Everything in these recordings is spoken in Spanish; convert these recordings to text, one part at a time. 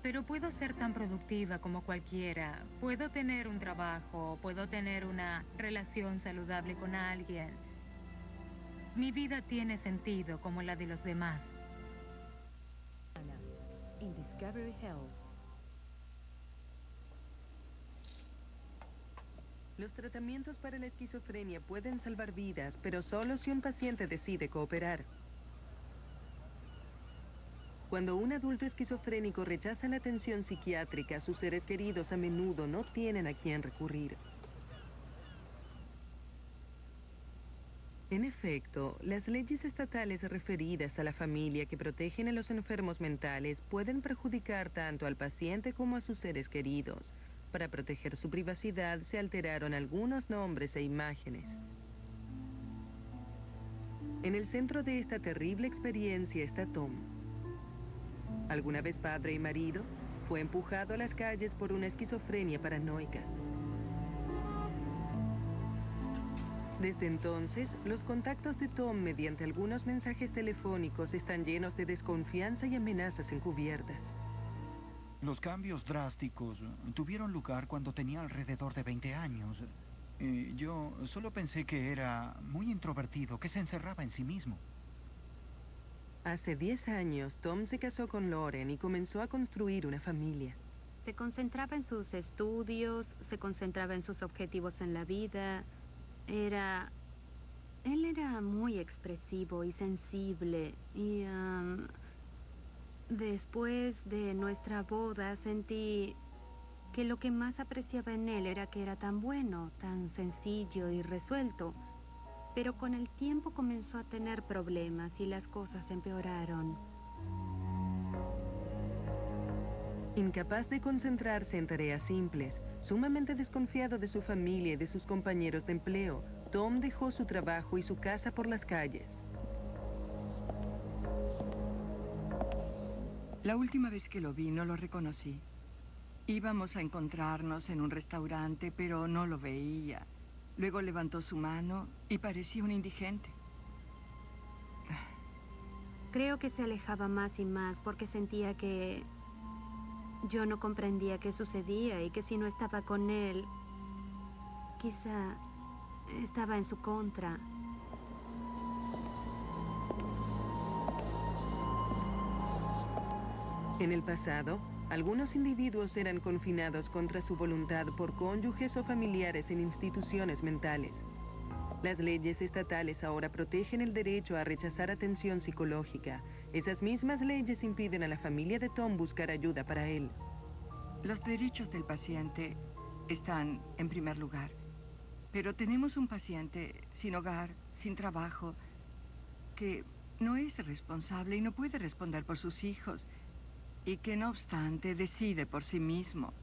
Pero puedo ser tan productiva como cualquiera. Puedo tener un trabajo, puedo tener una relación saludable con alguien. Mi vida tiene sentido como la de los demás. In Discovery Health. Los tratamientos para la esquizofrenia pueden salvar vidas, pero solo si un paciente decide cooperar. Cuando un adulto esquizofrénico rechaza la atención psiquiátrica, sus seres queridos a menudo no tienen a quién recurrir. En efecto, las leyes estatales referidas a la familia que protegen a los enfermos mentales pueden perjudicar tanto al paciente como a sus seres queridos. Para proteger su privacidad, se alteraron algunos nombres e imágenes. En el centro de esta terrible experiencia está Tom. Alguna vez padre y marido, fue empujado a las calles por una esquizofrenia paranoica. Desde entonces, los contactos de Tom mediante algunos mensajes telefónicos están llenos de desconfianza y amenazas encubiertas. Los cambios drásticos tuvieron lugar cuando tenía alrededor de 20 años. Yo solo pensé que era muy introvertido, que se encerraba en sí mismo. Hace 10 años, Tom se casó con Lauren y comenzó a construir una familia. Se concentraba en sus estudios, se concentraba en sus objetivos en la vida. Él era muy expresivo y sensible y después de nuestra boda sentí que lo que más apreciaba en él era que era tan bueno, tan sencillo y resuelto. Pero con el tiempo comenzó a tener problemas y las cosas empeoraron. Incapaz de concentrarse en tareas simples, sumamente desconfiado de su familia y de sus compañeros de empleo, Tom dejó su trabajo y su casa por las calles. La última vez que lo vi no lo reconocí. Íbamos a encontrarnos en un restaurante, pero no lo veía. Luego levantó su mano y parecía un indigente. Creo que se alejaba más y más porque sentía que yo no comprendía qué sucedía y que si no estaba con él, quizá estaba en su contra. En el pasado, algunos individuos eran confinados contra su voluntad por cónyuges o familiares en instituciones mentales. Las leyes estatales ahora protegen el derecho a rechazar atención psicológica. Esas mismas leyes impiden a la familia de Tom buscar ayuda para él. Los derechos del paciente están en primer lugar. Pero tenemos un paciente sin hogar, sin trabajo, que no es responsable y no puede responder por sus hijos, y que no obstante decide por sí mismo.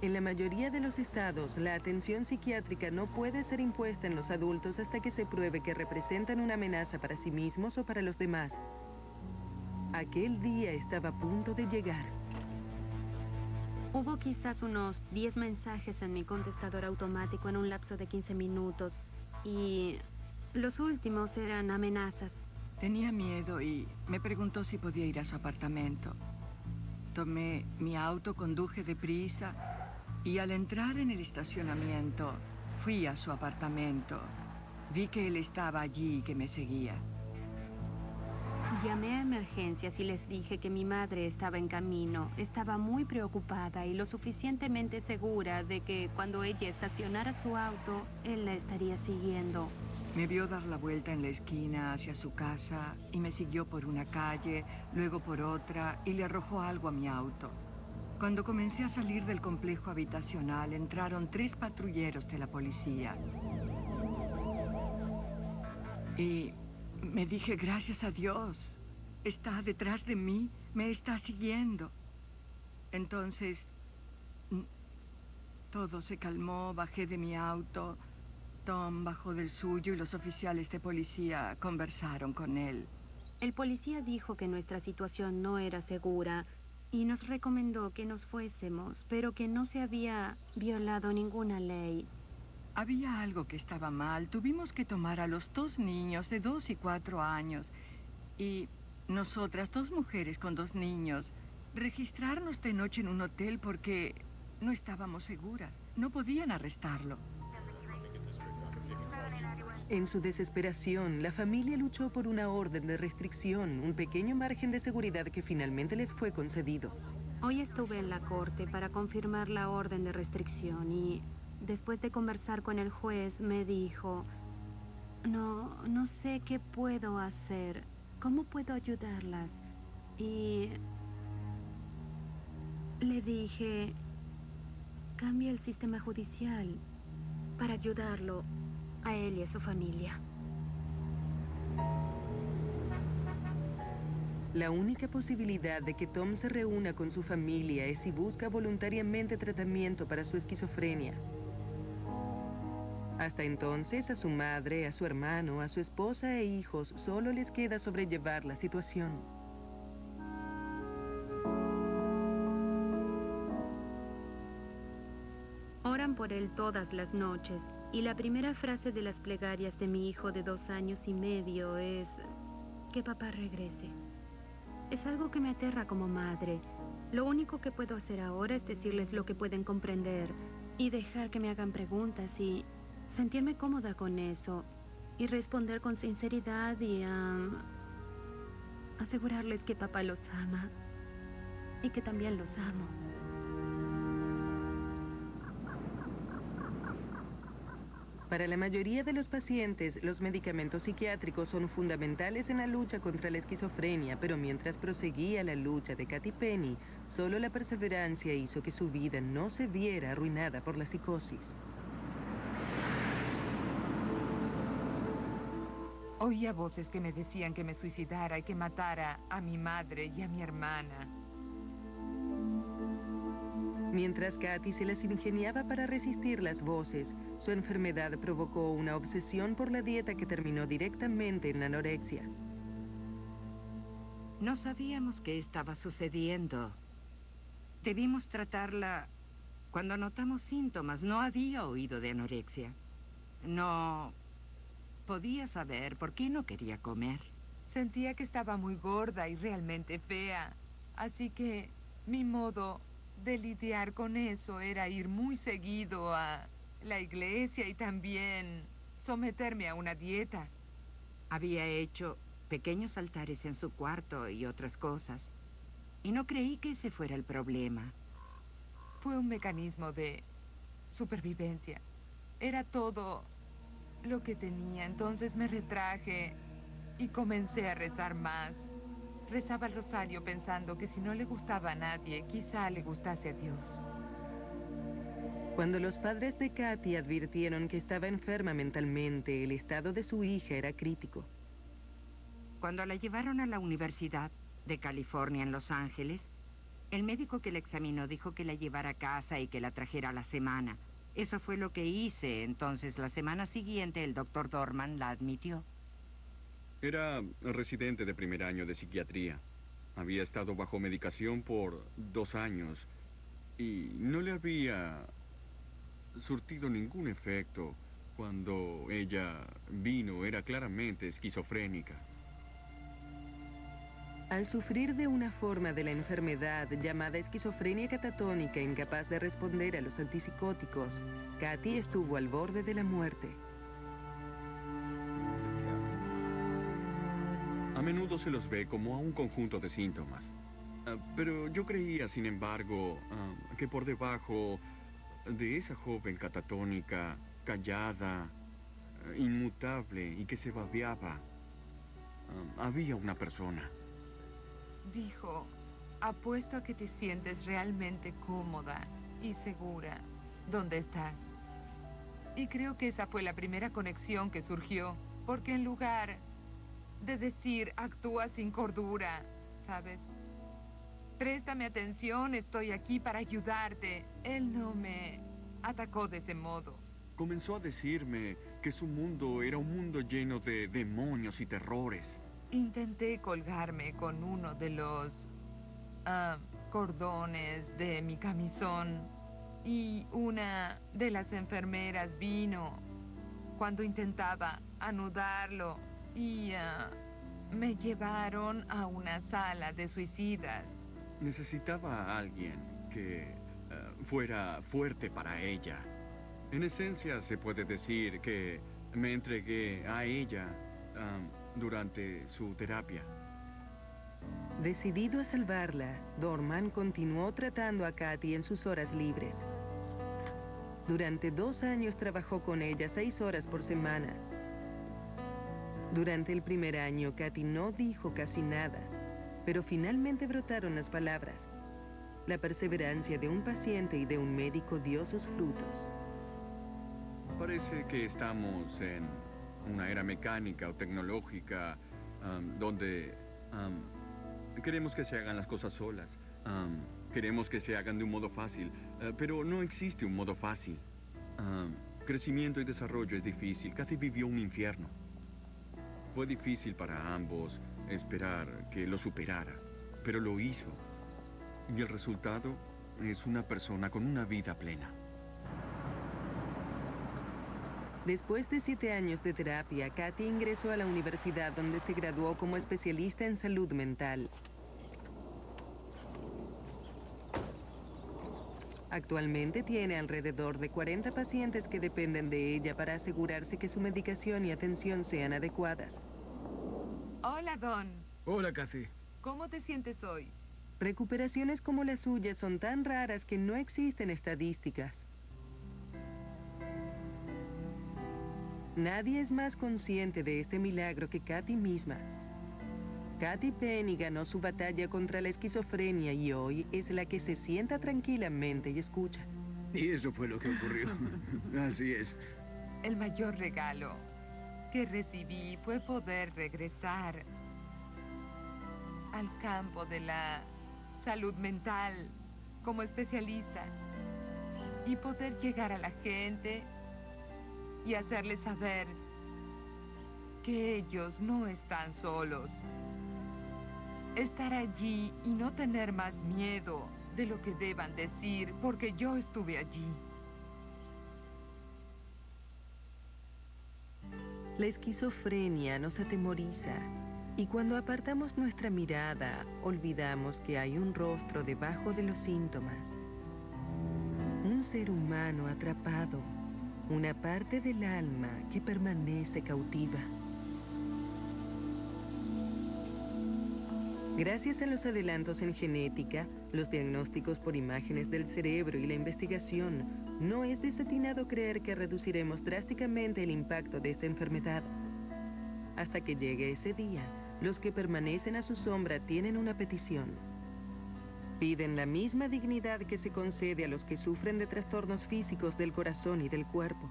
En la mayoría de los estados, la atención psiquiátrica no puede ser impuesta en los adultos hasta que se pruebe que representan una amenaza para sí mismos o para los demás. Aquel día estaba a punto de llegar. Hubo quizás unos 10 mensajes en mi contestador automático en un lapso de 15 minutos y los últimos eran amenazas. Tenía miedo y me preguntó si podía ir a su apartamento. Tomé mi auto, conduje deprisa y al entrar en el estacionamiento fui a su apartamento. Vi que él estaba allí y que me seguía. Llamé a emergencias y les dije que mi madre estaba en camino. Estaba muy preocupada y lo suficientemente segura de que cuando ella estacionara su auto, él la estaría siguiendo. Me vio dar la vuelta en la esquina hacia su casa y me siguió por una calle, luego por otra y le arrojó algo a mi auto. Cuando comencé a salir del complejo habitacional, entraron 3 patrulleros de la policía. Y me dije, gracias a Dios, está detrás de mí, me está siguiendo. Entonces, todo se calmó, bajé de mi auto, Tom bajó del suyo y los oficiales de policía conversaron con él. El policía dijo que nuestra situación no era segura y nos recomendó que nos fuésemos, pero que no se había violado ninguna ley. Había algo que estaba mal. Tuvimos que tomar a los 2 niños de 2 y 4 años y nosotras, 2 mujeres con 2 niños, registrarnos de noche en un hotel porque no estábamos seguras. No podían arrestarlo. En su desesperación, la familia luchó por una orden de restricción, un pequeño margen de seguridad que finalmente les fue concedido. Hoy estuve en la corte para confirmar la orden de restricción y después de conversar con el juez me dijo, no sé qué puedo hacer, cómo puedo ayudarlas. Y le dije, cambia el sistema judicial para ayudarlo a él y a su familia. La única posibilidad de que Tom se reúna con su familia es si busca voluntariamente tratamiento para su esquizofrenia. Hasta entonces, a su madre, a su hermano, a su esposa e hijos solo les queda sobrellevar la situación. Oran por él todas las noches y la primera frase de las plegarias de mi hijo de 2 años y medio es que papá regrese. Es algo que me aterra como madre. Lo único que puedo hacer ahora es decirles lo que pueden comprender y dejar que me hagan preguntas y sentirme cómoda con eso y responder con sinceridad y asegurarles que papá los ama y que también los amo. Para la mayoría de los pacientes, los medicamentos psiquiátricos son fundamentales en la lucha contra la esquizofrenia, pero mientras proseguía la lucha de Katy Penny, solo la perseverancia hizo que su vida no se viera arruinada por la psicosis. Oía voces que me decían que me suicidara y que matara a mi madre y a mi hermana. Mientras Katy se las ingeniaba para resistir las voces, su enfermedad provocó una obsesión por la dieta que terminó directamente en la anorexia. No sabíamos qué estaba sucediendo. Debimos tratarla cuando notamos síntomas. No había oído de anorexia. No podía saber por qué no quería comer. Sentía que estaba muy gorda y realmente fea. Así que mi modo de lidiar con eso era ir muy seguido a la iglesia y también someterme a una dieta. Había hecho pequeños altares en su cuarto y otras cosas. Y no creí que ese fuera el problema. Fue un mecanismo de supervivencia. Era todo lo que tenía. Entonces me retraje y comencé a rezar más. Rezaba el rosario pensando que si no le gustaba a nadie, quizá le gustase a Dios. Cuando los padres de Katy advirtieron que estaba enferma mentalmente, el estado de su hija era crítico. Cuando la llevaron a la Universidad de California en Los Ángeles, el médico que la examinó dijo que la llevara a casa y que la trajera a la semana. Eso fue lo que hice. Entonces, la semana siguiente, el doctor Dorman la admitió. Era residente de primer año de psiquiatría. Había estado bajo medicación por 2 años y no le había surtido ningún efecto. Cuando ella vino, era claramente esquizofrénica. Al sufrir de una forma de la enfermedad llamada esquizofrenia catatónica incapaz de responder a los antipsicóticos, Katy estuvo al borde de la muerte. A menudo se los ve como a un conjunto de síntomas. Pero yo creía, sin embargo, que por debajo de esa joven catatónica, callada, inmutable y que se babeaba, había una persona. Dijo, apuesto a que te sientes realmente cómoda y segura donde estás. Y creo que esa fue la primera conexión que surgió, porque en lugar de decir, actúa sin cordura, ¿sabes? Préstame atención, estoy aquí para ayudarte. Él no me atacó de ese modo. Comenzó a decirme que su mundo era un mundo lleno de demonios y terrores. Intenté colgarme con uno de los cordones de mi camisón y una de las enfermeras vino cuando intentaba anudarlo y me llevaron a una sala de suicidas. Necesitaba a alguien que fuera fuerte para ella. En esencia, se puede decir que me entregué a ella durante su terapia. Decidido a salvarla, Dorman continuó tratando a Kathy en sus horas libres. Durante 2 años trabajó con ella 6 horas por semana. Durante el primer año, Kathy no dijo casi nada, pero finalmente brotaron las palabras. La perseverancia de un paciente y de un médico dio sus frutos. Parece que estamos en una era mecánica o tecnológica donde queremos que se hagan las cosas solas. Queremos que se hagan de un modo fácil, pero no existe un modo fácil. Crecimiento y desarrollo es difícil. Kathy vivió un infierno. Fue difícil para ambos esperar que lo superara, pero lo hizo. Y el resultado es una persona con una vida plena. Después de 7 años de terapia, Kathy ingresó a la universidad donde se graduó como especialista en salud mental. Actualmente tiene alrededor de 40 pacientes que dependen de ella para asegurarse que su medicación y atención sean adecuadas. Hola, Don. Hola, Kathy. ¿Cómo te sientes hoy? Recuperaciones como la suya son tan raras que no existen estadísticas. Nadie es más consciente de este milagro que Kathy misma. Kathy Penny ganó su batalla contra la esquizofrenia y hoy es la que se sienta tranquilamente y escucha. Y eso fue lo que ocurrió. Así es. El mayor regalo que recibí fue poder regresar al campo de la salud mental como especialista y poder llegar a la gente y hacerles saber que ellos no están solos. Estar allí y no tener más miedo de lo que deban decir, porque yo estuve allí. La esquizofrenia nos atemoriza y cuando apartamos nuestra mirada, olvidamos que hay un rostro debajo de los síntomas. Un ser humano atrapado, una parte del alma que permanece cautiva. Gracias a los adelantos en genética, los diagnósticos por imágenes del cerebro y la investigación, no es desatinado creer que reduciremos drásticamente el impacto de esta enfermedad. Hasta que llegue ese día, los que permanecen a su sombra tienen una petición. Piden la misma dignidad que se concede a los que sufren de trastornos físicos del corazón y del cuerpo.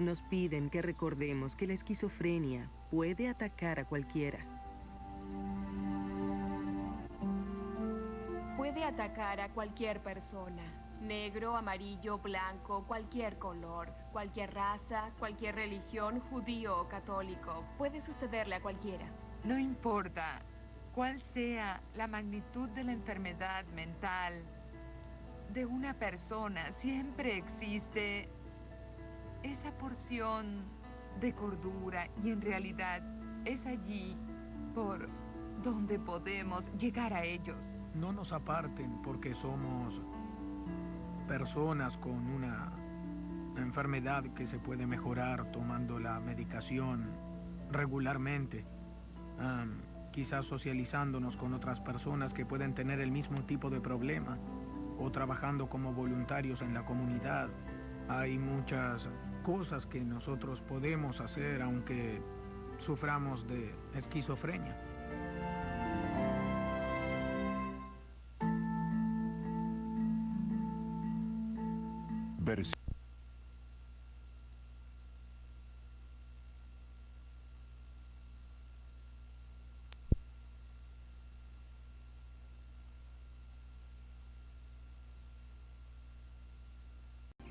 Nos piden que recordemos que la esquizofrenia puede atacar a cualquiera. Puede atacar a cualquier persona. Negro, amarillo, blanco, cualquier color, cualquier raza, cualquier religión, judío o católico. Puede sucederle a cualquiera. No importa cuál sea la magnitud de la enfermedad mental de una persona, siempre existe esa porción de cordura y en realidad es allí por donde podemos llegar a ellos. No nos aparten porque somos personas con una enfermedad que se puede mejorar tomando la medicación regularmente. Quizás socializándonos con otras personas que pueden tener el mismo tipo de problema o trabajando como voluntarios en la comunidad. Hay muchas cosas que nosotros podemos hacer aunque suframos de esquizofrenia.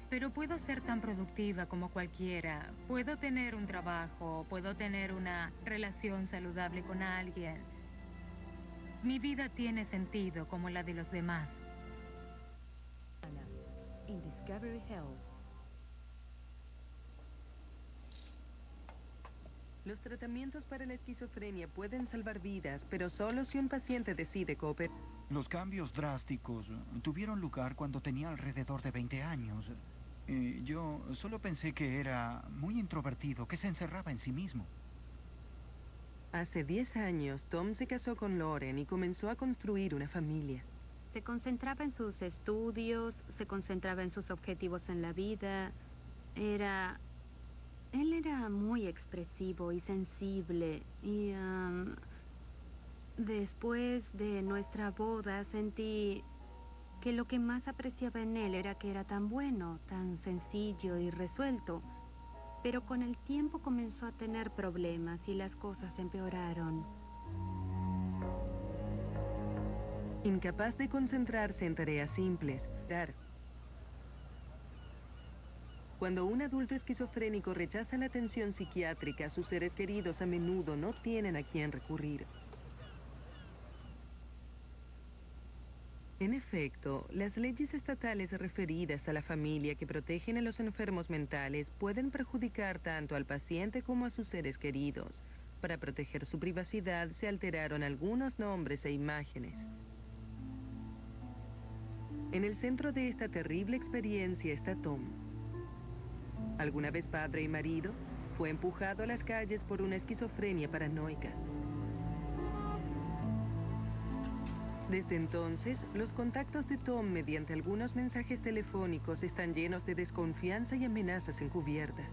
Pero puedo ser tan productiva como cualquiera. Puedo tener un trabajo, puedo tener una relación saludable con alguien. Mi vida tiene sentido como la de los demás. In Discovery Health. Los tratamientos para la esquizofrenia pueden salvar vidas, pero solo si un paciente decide cooperar. Los cambios drásticos tuvieron lugar cuando tenía alrededor de 20 años. Yo solo pensé que era muy introvertido, que se encerraba en sí mismo. Hace 10 años, Tom se casó con Lauren y comenzó a construir una familia. Se concentraba en sus estudios, se concentraba en sus objetivos en la vida. Él era muy expresivo y sensible y después de nuestra boda sentí que lo que más apreciaba en él era que era tan bueno, tan sencillo y resuelto. Pero con el tiempo comenzó a tener problemas y las cosas empeoraron. Incapaz de concentrarse en tareas simples, cuando un adulto esquizofrénico rechaza la atención psiquiátrica, sus seres queridos a menudo no tienen a quién recurrir. En efecto, las leyes estatales referidas a la familia que protegen a los enfermos mentales pueden perjudicar tanto al paciente como a sus seres queridos. Para proteger su privacidad, se alteraron algunos nombres e imágenes. En el centro de esta terrible experiencia está Tom. Alguna vez padre y marido, fue empujado a las calles por una esquizofrenia paranoica. Desde entonces, los contactos de Tom mediante algunos mensajes telefónicos están llenos de desconfianza y amenazas encubiertas.